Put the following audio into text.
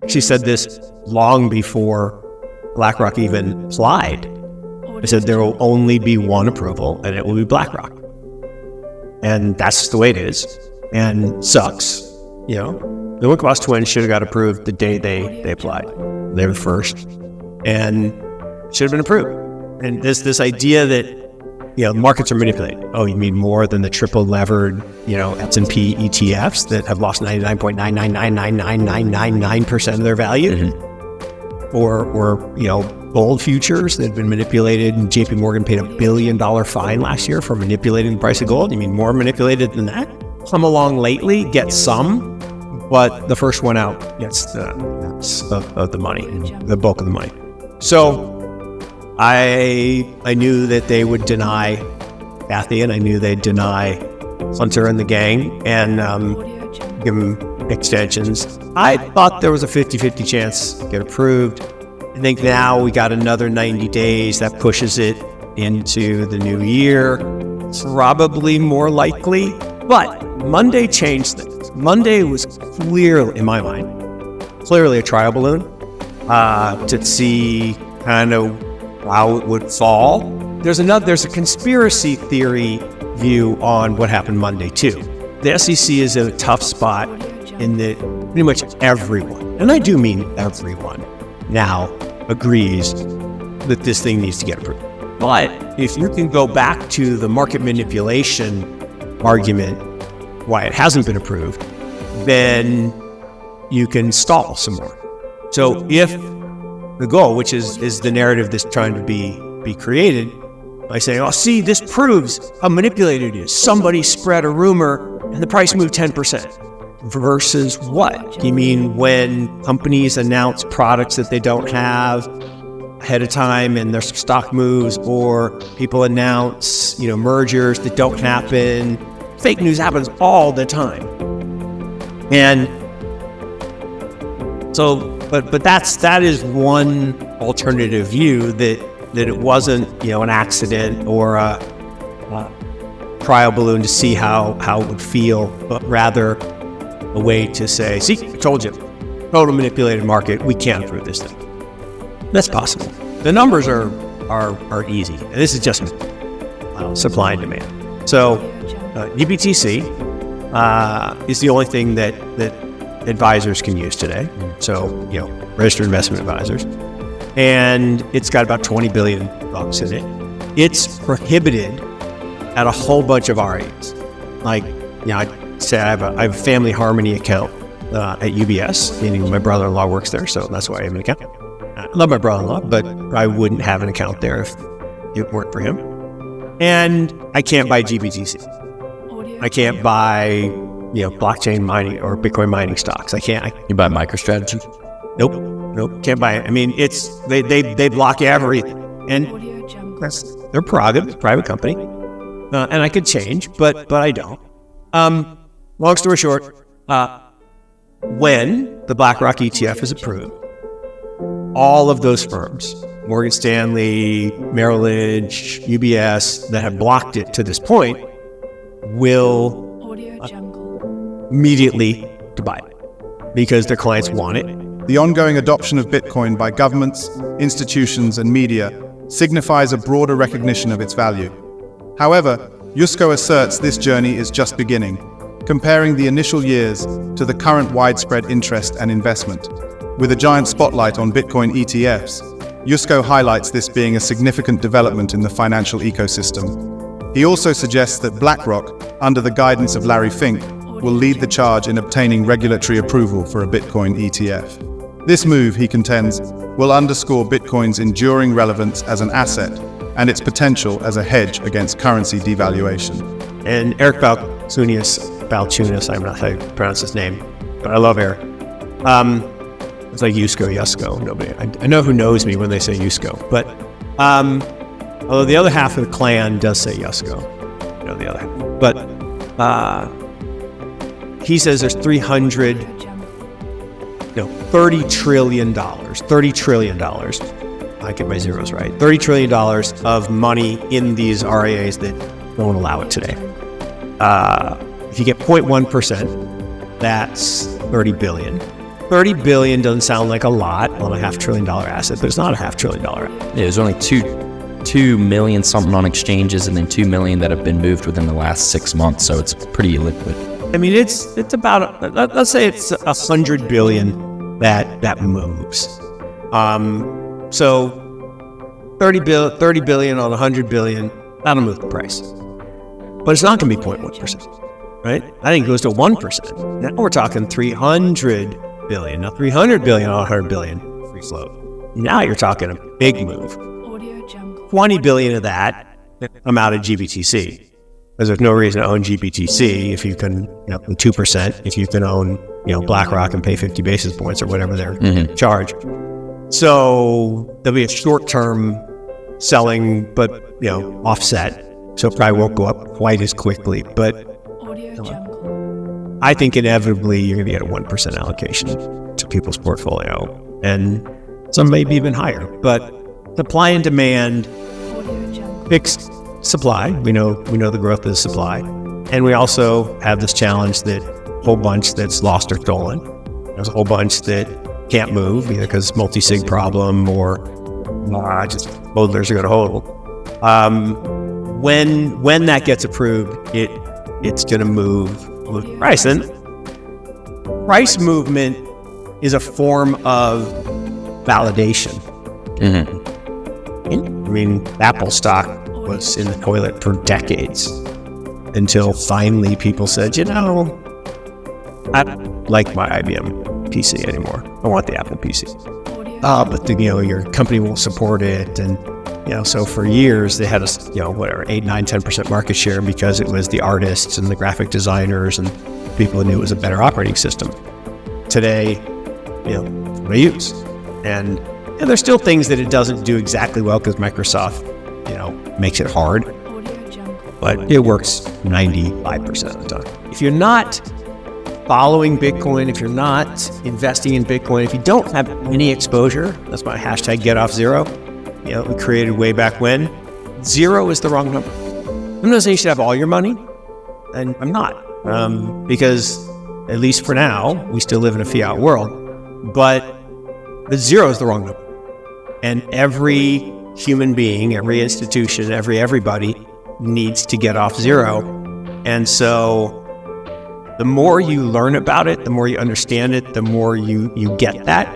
actually said this long before BlackRock even applied. I said there will only be one approval, and it will be BlackRock. And that's the way it is. And sucks. You know, the Winklevoss twins should have got approved the day they applied. They were the first, and should have been approved. And this idea that, you know, markets are manipulated. Oh, you mean more than the triple levered, you know, S&P ETFs that have lost 99.9999999% of their value? Mm-hmm. Or, you know, gold futures that have been manipulated, and JP Morgan paid $1 billion fine last year for manipulating the price of gold. You mean more manipulated than that? Come along lately, get some, but the first one out gets the money, the bulk of the money. So I knew that they would deny Kathy, and I knew they'd deny Hunter and the gang, and give them extensions. I thought there was a 50-50 chance to get approved. I think now we got another 90 days. That pushes it into the new year. Probably more likely, but Monday changed things. Monday was clearly, in my mind, clearly a trial balloon to see kind of how it would fall. There's a conspiracy theory view on what happened Monday too. The SEC is in a tough spot in that pretty much everyone, and I do mean everyone, now agrees that this thing needs to get approved. But if you can go back to the market manipulation argument, why it hasn't been approved, then you can stall some more. So if the goal, which is the narrative that's trying to be created by saying, oh, see, this proves how manipulated it is. Somebody spread a rumor and the price moved 10%. Versus what? You mean when companies announce products that they don't have ahead of time and their stock moves, or people announce, you know, mergers that don't happen. Fake news happens all the time. And so, but that is one alternative view, that it wasn't, you know, an accident or a trial balloon to see how it would feel, but rather a way to say, see, I told you, total manipulated market, we can't approve this thing. That's possible. The numbers are easy. And this is just supply and demand. So GBTC is the only thing that advisors can use today. So, you know, registered investment advisors. And it's got about $20 billion in it. It's prohibited at a whole bunch of RIAs. Like, you know, I have a family harmony account at UBS, meaning my brother-in-law works there, so that's why I have an account. I love my brother-in-law, but I wouldn't have an account there if it weren't for him. And I can't buy GBTC. I can't buy, you know, blockchain mining or Bitcoin mining stocks. I can't. You buy MicroStrategy? Nope. Can't buy it. I mean, they block everything, and they're private company, and I could change, but I don't. Long story short, when the BlackRock ETF is approved, all of those firms, Morgan Stanley, Merrill Lynch, UBS, that have blocked it to this point, will immediately to buy it because their clients want it. The ongoing adoption of Bitcoin by governments, institutions, and media signifies a broader recognition of its value. However, Yusko asserts this journey is just beginning, comparing the initial years to the current widespread interest and investment. With a giant spotlight on Bitcoin ETFs, Yusko highlights this being a significant development in the financial ecosystem. He also suggests that BlackRock, under the guidance of Larry Fink, will lead the charge in obtaining regulatory approval for a Bitcoin ETF. This move, he contends, will underscore Bitcoin's enduring relevance as an asset and its potential as a hedge against currency devaluation. And Eric Balchunas, I'm not how you pronounce his name, but I love Eric. It's like Yusko. Nobody, I know who knows me when they say Yusko, but although the other half of the clan does say Yusko, you know, the other half. But he says there's $30 trillion. I get my zeros right. $30 trillion of money in these RIAs that won't allow it today. If you get 0.1%, that's 30 billion. 30 billion doesn't sound like a lot on a $500 billion asset, but it's not a $500 billion asset. Yeah, there's only 2 million something on exchanges, and then 2 million that have been moved within the last 6 months. So it's pretty illiquid. I mean, it's about, let's say it's 100 billion that moves. So 30 billion on 100 billion, that'll move the price. But it's not going to be 0.1%, right? I think it goes to 1%. Now we're talking 300 billion. Now 300 billion on 100 billion free float. Now you're talking a big move. 20 billion of that, I'm out of GBTC. Because there's no reason to own GBTC if you can, 2%, if you can own, BlackRock and pay 50 basis points or whatever they're charge. So there'll be a short-term selling, but, offset. So it probably won't go up quite as quickly. But I think inevitably you're going to get a 1% allocation to people's portfolio. And some may be even higher. But supply and demand, fixed supply. We know the growth of the supply. And we also have this challenge that a whole bunch that's lost or stolen. There's a whole bunch that can't move, either because multi-sig problem or just hodlers are going to hold. When that gets approved, it's going to move price. And price movement is a form of validation. I mean, Apple stock was in the toilet for decades until finally people said, I don't like my IBM PC anymore. I want the Apple PC. But your company won't support it. And, so for years they had 8, 9, 10% market share because it was the artists and the graphic designers and people who knew it was a better operating system. Today, they use. And there's still things that it doesn't do exactly well because Microsoft, makes it hard. But it works 95% of the time. If you're not following Bitcoin, if you're not investing in Bitcoin, if you don't have any exposure, that's my hashtag #GetOffZero. We created way back when. 0 is the wrong number. I'm not saying you should have all your money, and I'm not, because at least for now, we still live in a fiat world. But the 0 is the wrong number, and every human being, every institution, everybody needs to get off 0. And so the more you learn about it, the more you understand it, the more you get that,